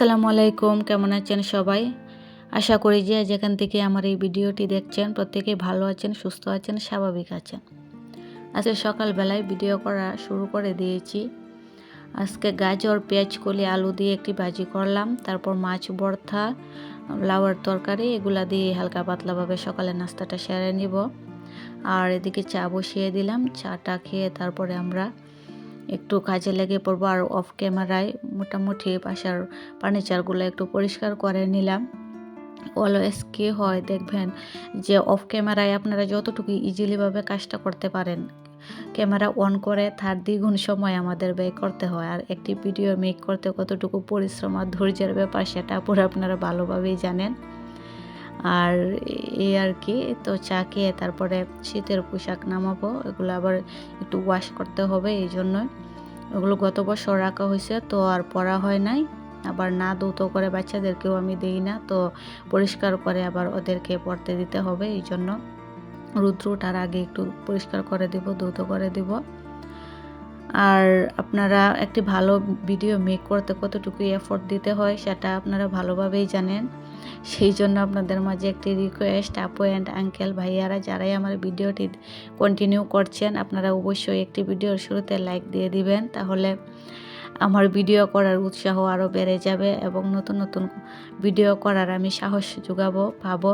আসসালামু আলাইকুম, কেমন আছেন সবাই? আশা করি যে যেখান থেকে আমার এই ভিডিওটি দেখছেন প্রত্যেকেই ভালো আছেন, সুস্থ আছেন, স্বাভাবিক আছেন। আজকে সকালবেলায় ভিডিও করা শুরু করে দিয়েছি। আজকে গাজর, পেঁয়াজ কলি, আলু দিয়ে একটি ভাজি করলাম, তারপর মাছ ভর্তা, লাউয়ের তরকারি, এগুলা দিয়ে হালকা পাতলাভাবে সকালে নাস্তাটা সেরে নিব। আর এদিকে চা বসিয়ে দিলাম। চাটা খেয়ে তারপরে আমরা একটু কাজে লেগে পড়বো। আর অফ ক্যামেরায় মোটামুটি বাসার ফার্নিচারগুলো একটু পরিষ্কার করে নিলাম। অলওয়েজ কি হয় দেখবেন যে অফ ক্যামেরায় আপনারা যতটুকু ইজিলিভাবে কাজটা করতে পারেন, ক্যামেরা অন করে তার দ্বিগুণ সময় আমাদের ব্যয় করতে হয়। আর একটি ভিডিও মেক করতে কতটুকু পরিশ্রম আর ধৈর্যের ব্যাপার সেটা পুরো আপনারা ভালোভাবেই জানেন। আর এই আর কি, তো চা খেয়ে তারপরে শীতের পোশাক নামাবো, এগুলো আবার একটু ওয়াশ করতে হবে, এই জন্যই ওগুলো গত বছর রাখা হয়েছে, তো আর পরা হয় নাই। আবার না ধৌত করে বাচ্চাদেরকেও আমি দিই না, তো পরিষ্কার করে আবার ওদেরকে পরতে দিতে হবে, এই জন্য রৌদ্র ওঠার আগে একটু পরিষ্কার করে দিব, ধৌত করে দিব। আর আপনারা একটি ভালো ভিডিও মেক করতে কতটুকু এফোর্ট দিতে হয় সেটা আপনারা ভালোভাবেই জানেন। সেই জন্য আপনাদের মাঝে একটি রিকোয়েস্ট, আপু অ্যান্ড আঙ্কেল ভাইয়ারা যারাই আমার ভিডিওটি কন্টিনিউ করছেন, আপনারা অবশ্যই একটি ভিডিওর শুরুতে লাইক দিয়ে দিবেন, তাহলে আমার ভিডিও করার উৎসাহ আরও বেড়ে যাবে এবং নতুন নতুন ভিডিও করার আমি সাহস যোগাবো পাবো।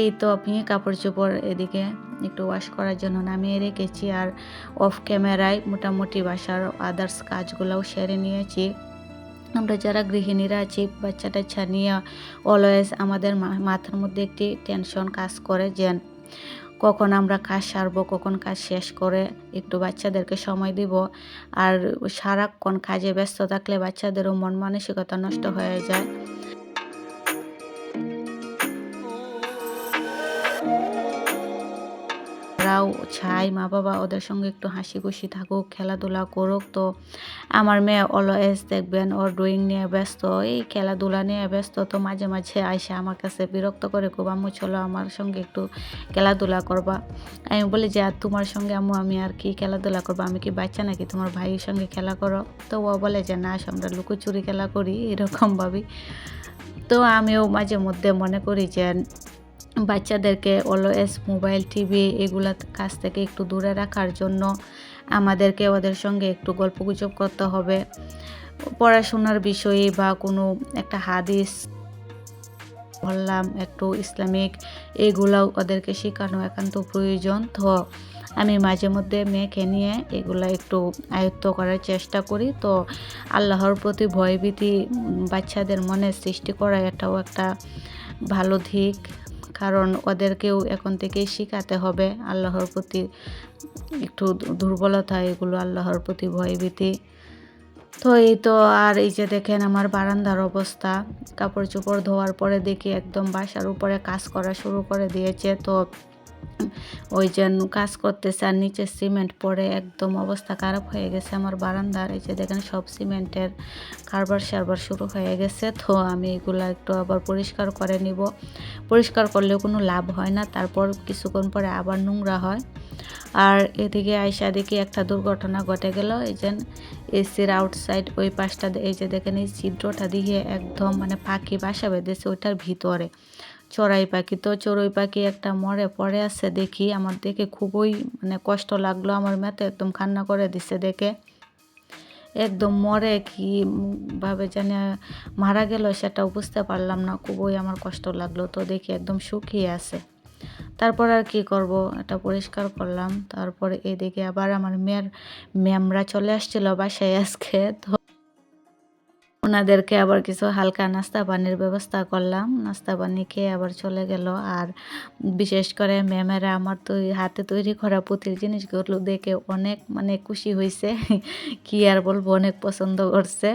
এই তো আমি কাপড় চোপড় এদিকে একটু ওয়াশ করার জন্য নামিয়ে রেখেছি, আর অফ ক্যামেরায় মোটামুটি বাসার আদার্স কাজগুলোও সেরে নিয়েছি। আমরা যারা গৃহিণীরা আছি, বাচ্চা টাচ্চা নিয়ে অলওয়েজ আমাদের মাথার মধ্যে একটি টেনশন কাজ করে যে কখন আমরা কাজ সারবো, কখন কাজ শেষ করে একটু বাচ্চাদেরকে সময় দিব। আর সারাক্ষণ কাজে ব্যস্ত থাকলে বাচ্চাদেরও মন মানসিকতা নষ্ট হয়ে যায়। ওরাও চায় মা বাবা ওদের সঙ্গে একটু হাসি খুশি থাকুক, খেলাধুলা করুক। তো আমার মেয়ে অলওয়েজ দেখবেন ওর ড্রয়িং নিয়ে ব্যস্ত, এই খেলাধুলা নিয়ে ব্যস্ত। তো মাঝে মাঝে আইসা আমার কাছে বিরক্ত করে, খুব আম্মু চলো আমার সঙ্গে একটু খেলাধুলা করবা। আমি বলি যে আর তোমার সঙ্গে আম্মু আমি আর কি খেলাধুলা করবো, আমি কি বাচ্চা নাকি, তোমার ভাইয়ের সঙ্গে খেলা করো? তো ও বলে যে না, আমরা লুকোচুরি খেলা করি, এরকম ভাবি। তো আমিও মাঝে মধ্যে মনে করি যে বাচ্চাদেরকে অলওয়েজ মোবাইল, টিভি এগুলার কাছ থেকে একটু দূরে রাখার জন্য আমাদেরকে ওদের সঙ্গে একটু গল্পগুজব করতে হবে। পড়াশোনার বিষয়ে বা কোনো একটা হাদিস বললাম, একটু ইসলামিক, এগুলাও ওদেরকে শেখানো একান্ত প্রয়োজন। তো আমি মাঝে মধ্যে মেয়েকে নিয়ে এগুলা একটু আয়ত্ত করার চেষ্টা করি। তো আল্লাহর প্রতি ভয়ভীতি বাচ্চাদের মনে সৃষ্টি করা এটাও একটা ভালো দিক, কারণ ওদেরকেও এখন থেকেই শেখাতে হবে আল্লাহর প্রতি একটু দুর্বলতা, এগুলো আল্লাহর প্রতি ভয়ভীতি। তো এই তো, আর এই যে দেখেন আমার বারান্দার অবস্থা, কাপড় চোপড় ধোয়ার পরে দেখি একদম বাসার উপরে কাজ করা শুরু করে দিয়েছে। তো ওই যে কাজ করতেছে আর নিচে সিমেন্ট পড়ে একদম অবস্থা খারাপ হয়ে গেছে আমার বারান্দার। এই যে দেখেন সব সিমেন্টের কারবার সারবার শুরু হয়ে গেছে। তো আমি এগুলো একটু আবার পরিষ্কার করে নিব। পরিষ্কার করলেও কোনো লাভ হয় না, তারপর কিছুক্ষণ পরে আবার নোংরা হয়। আর এদিকে আইসা দেখি একটা দুর্ঘটনা ঘটে গেল। এই যে এসির আউটসাইড ওই পাশটা, এই যে দেখেন এই ছিদ্রটা দিয়ে একদম মানে পাখি বাসা বেঁধেছে ওইটার ভিতরে, চড়াই পাখি। তো চড়ুই পাখি একটা মরে পড়ে আছে, দেখি আমার দেখে খুবই মানে কষ্ট লাগলো। আমার মেয়ে তো একদম কান্না করে দিছে দেখে, একদম মরে কি ভাবে জানি মারা গেল সেটাও বুঝতে পারলাম না, খুবই আমার কষ্ট লাগলো। তো দেখি একদম শুকিয়ে আছে। তারপর আর কি করব, এটা পরিষ্কার করলাম। তারপরে এদিকে আবার আমার মেয়ের ম্যামরা চলে আসছিল বাসায় আজকে। তো ওনাদেরকে আবার কিছু হালকা নাস্তা পানির ব্যবস্থা করলাম, নাস্তা পানি খেয়ে আবার চলে গেল। আর বিশেষ করে ম্যামেরা আমার তো হাতে তৈরি করা পুঁতির জিনিসগুলো দেখে অনেক মানে খুশি হয়েছে, কি আর বলবো, অনেক পছন্দ করছে।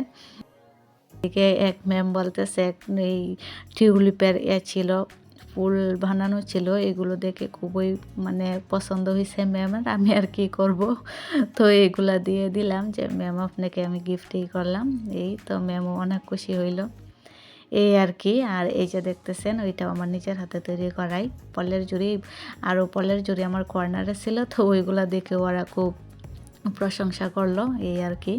এদিকে এক ম্যাম বলতেছে এই টিউলিপের ছিল, ফুল বানানো ছিল, এগুলো দেখে খুবই মানে পছন্দ হয়েছে ম্যামের। আমি আর কি করব, তো এগুলা দিয়ে দিলাম যে ম্যাম আপনাকে আমি গিফটই করলাম। এই তো ম্যামও অনেক খুশি হইল, এই আর কি। আর এই যে দেখতেছেন ওইটাও আমার নিজের হাতে তৈরি করাই পলের জুড়ি, আরও পলের জুড়ি আমার কর্নারে ছিল, তো ওইগুলা দেখে ওরা খুব প্রশংসা করলো, এই আর কি।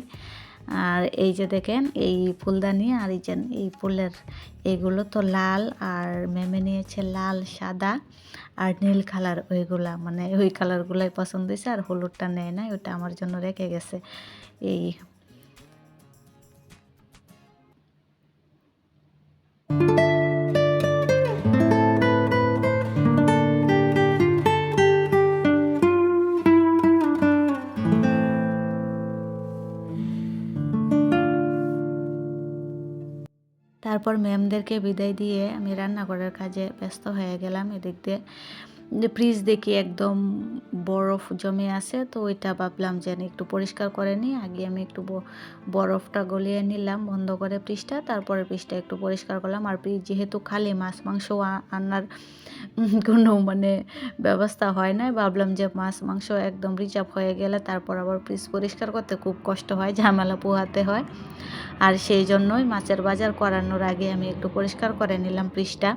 আর এই যে দেখেন এই ফুলদানি আর এই যে এই ফুলের এগুলো তো লাল, আর মেমে নিয়েছে লাল, সাদা আর নীল কালার, ওইগুলা মানে ওই কালারগুলাই পছন্দ হয়েছে, আর হলুদটা নেয় না, ওইটা আমার জন্য রেখে গেছে। এই তারপর ম্যামদেরকে বিদায় দিয়ে আমি রান্নাঘরের কাজে ব্যস্ত হয়ে গেলাম। এদিক দিয়ে যে ফ্রিজ দেখি একদম বরফ জমে আছে, তো ওইটা ভাবলাম যে একটু পরিষ্কার করে নিই। আগে আমি একটু বরফটা গলিয়ে নিলাম বন্ধ করে ফ্রিজটা, তারপরে ফ্রিজটা একটু পরিষ্কার করলাম। আর ফ্রিজ যেহেতু খালি, মাছ মাংস আনার কোনো মানে ব্যবস্থা হয় না, ভাবলাম যে মাছ মাংস একদম রিজার্ভ হয়ে গেলে তারপর আবার ফ্রিজ পরিষ্কার করতে খুব কষ্ট হয়, ঝামেলা পোহাতে হয়। আর সেই জন্যই মাছের বাজার করানোর আগে আমি একটু পরিষ্কার করে নিলাম ফ্রিজটা।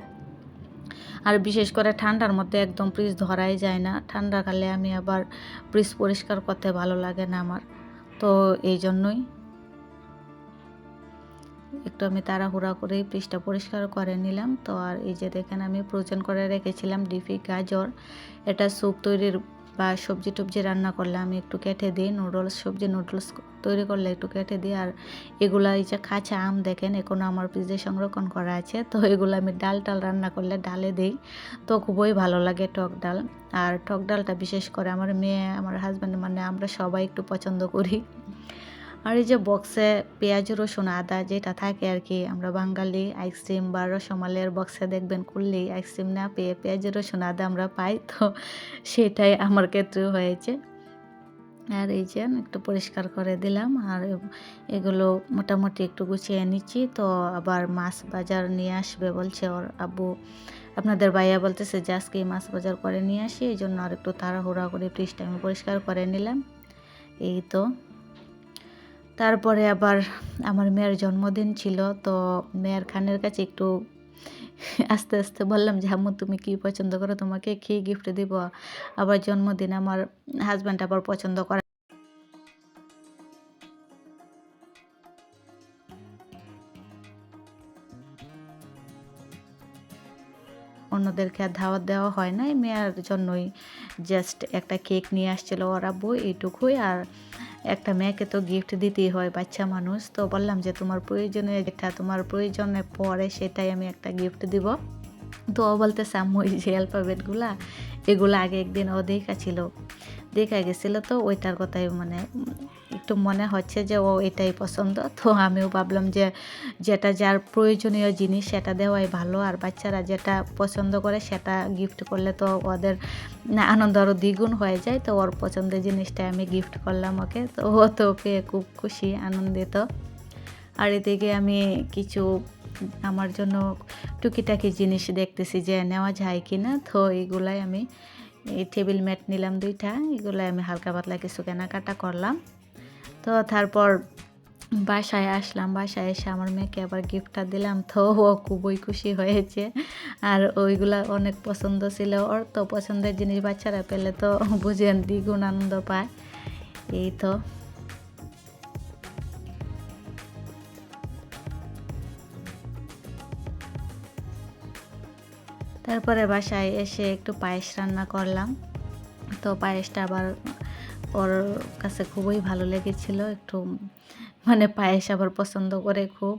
আর বিশেষ করে ঠান্ডার মধ্যে একদম ফ্রিজ ধরাই যায় না, ঠান্ডাকালে আমি আবার ফ্রিজ পরিষ্কার করতে ভালো লাগে না আমার, তো এই জন্যই একটু আমি তাড়াহুড়া করেই ফ্রিজটা পরিষ্কার করে নিলাম। তো আর এই যে দেখেন আমি ফ্রোজেন করে রেখেছিলাম ডিপি গাজর, এটা স্যুপ তৈরির বা সবজি টবজি রান্না করলে আমি একটু কেটে দিই, সবজি নুডলস তৈরি করলে একটু কেটে দিই। আর এগুলা এই যে কাঁচা আম দেখেন এখনও আমার ফ্রিজে সংরক্ষণ করা আছে, তো এগুলো আমি ডাল টাল রান্না করলে ডালে দিই, তো খুবই ভালো লাগে টক ডাল। আর টক ডালটা বিশেষ করে আমার মেয়ে, আমার হাজব্যান্ড, মানে আমরা সবাই একটু পছন্দ করি। আর এই যে বক্সে পেঁয়াজ রসুন আদা যেটা থাকে আর কি, আমরা বাঙালি আইসক্রিম বা রসমালাইয়ের বক্সে দেখবেন খুললেই আইসক্রিম না পেয়ে পেঁয়াজ রসুন আদা আমরা পাই, তো সেটাই আমার ক্ষেত্রেও হয়েছে। আর এই যে একটু পরিষ্কার করে দিলাম, আর এগুলো মোটামুটি একটু গুছিয়ে নিচ্ছি। তো আবার মাছ বাজার নিয়ে আসবে বলছে ওর আব্বু, আপনাদের ভাইয়া বলতেছে যে আজকে মাছ বাজার করে নিয়ে আসি, এই জন্য আর একটু তাড়াহুড়া করে ফ্রিজটা আমি পরিষ্কার করে নিলাম। এই তো তারপরে আবার আমার মেয়ের জন্মদিন ছিল, তো মেয়ের খানের কাছে একটু আস্তে আস্তে বললাম যে আম্মু তুমি কী পছন্দ করো, তোমাকে কী গিফট দিব। আবার জন্মদিন আমার হাজব্যান্ড আবার পছন্দ করে অন্যদেরকে আর দাওয়াত দেওয়া হয় নাই, মেয়ের জন্যই জাস্ট একটা কেক নিয়ে আসছিল ওর আব্বু, এইটুকুই। আর একটা মেয়েকে তো গিফট দিতেই হয়, বাচ্চা মানুষ, তো বললাম যে তোমার প্রয়োজনে যেটা তোমার প্রয়োজনে পড়ে সেটাই আমি একটা গিফট দিব। তো ও বলতেছে আম্মু এই যে অ্যালফাবেটগুলা, এগুলো আগে একদিন ও দেখা গেছিলো, তো ওইটার কথাই মানে একটু মনে হচ্ছে যে ও এটাই পছন্দ। তো আমিও ভাবলাম যে যেটা যার প্রয়োজনীয় জিনিস সেটা দেওয়াই ভালো, আর বাচ্চারা যেটা পছন্দ করে সেটা গিফট করলে তো ওদের আনন্দ আরও দ্বিগুণ হয়ে যায়। তো ওর পছন্দের জিনিসটা আমি গিফট করলাম ওকে, তো ও তো পেয়ে খুব খুশি আনন্দিত। আর এদিকে আমি কিছু আমার জন্য টুকিটাকি জিনিস দেখতেছি যে নেওয়া যায় কি না, তো এইগুলাই আমি এই টেবিল ম্যাট নিলাম 2টা, এগুলাই আমি হালকা পাতলা কিছু কেনাকাটা করলাম। তো তারপর বাসায় আসলাম, বাসায় এসে আমার মেয়েকে আবার গিফটটা দিলাম, তো ও খুবই খুশি হয়েছে। আর ওইগুলা অনেক পছন্দ ছিল ওর, তো পছন্দের জিনিস বাচ্চারা পেলে তো বুঝেন দ্বিগুণ আনন্দ পায়। এই তো তারপরে বাসায় এসে একটু পায়েস রান্না করলাম, তো পায়েসটা আবার ওর কাছে খুবই ভালো লেগেছিল, একটু মানে পায়েস আবার পছন্দ করে খুব।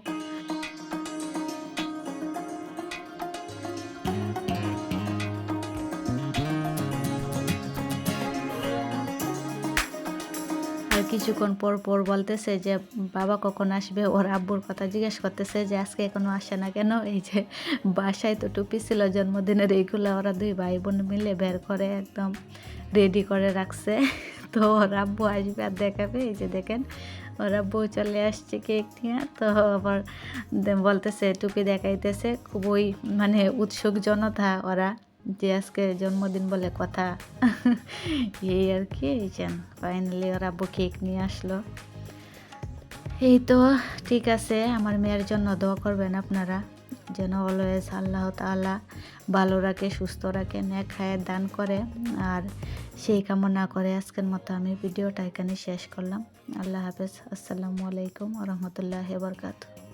আর কিছুক্ষণ পর পর বলতেছে যে বাবা কখন আসবে, ওর আব্বুর কথা জিজ্ঞেস করতেছে যে আজকে এখনো আসে না কেন। এই যে বাসায় তো টুপি ছিল জন্মদিনের, এইগুলো ওরা 2 ভাই বোন মিলে বের করে একদম রেডি করে রাখছে। তো ওর আব্বু আসবে আর দেখাবে, এই যে দেখেন ওর আব্বু চলে আসছে কেক নিয়ে। তো আবার বলতেছে টুপি দেখাইতেছে, খুবই মানে উৎসুক জনতা ওরা, যে আজকে জন্মদিন বলে কথা। এই আর কি, এই যে ফাইনালি ওর আব্বু কেক নিয়ে আসলো। এই তো ঠিক আছে, আমার মেয়ের জন্য দোয়া করবেন আপনারা। যেন অলওয়েজ আল্লাহ তাআলা ভালো রাখে, সুস্থ রাখে, নেক হায়াত দান করে। আর সেই কামনা করে আজকের মতো আমি ভিডিওটা এখানে শেষ করলাম। আল্লাহ হাফেজ। আসসালামু আলাইকুম ওয়া রাহমাতুল্লাহি ওয়া বারাকাতুহু।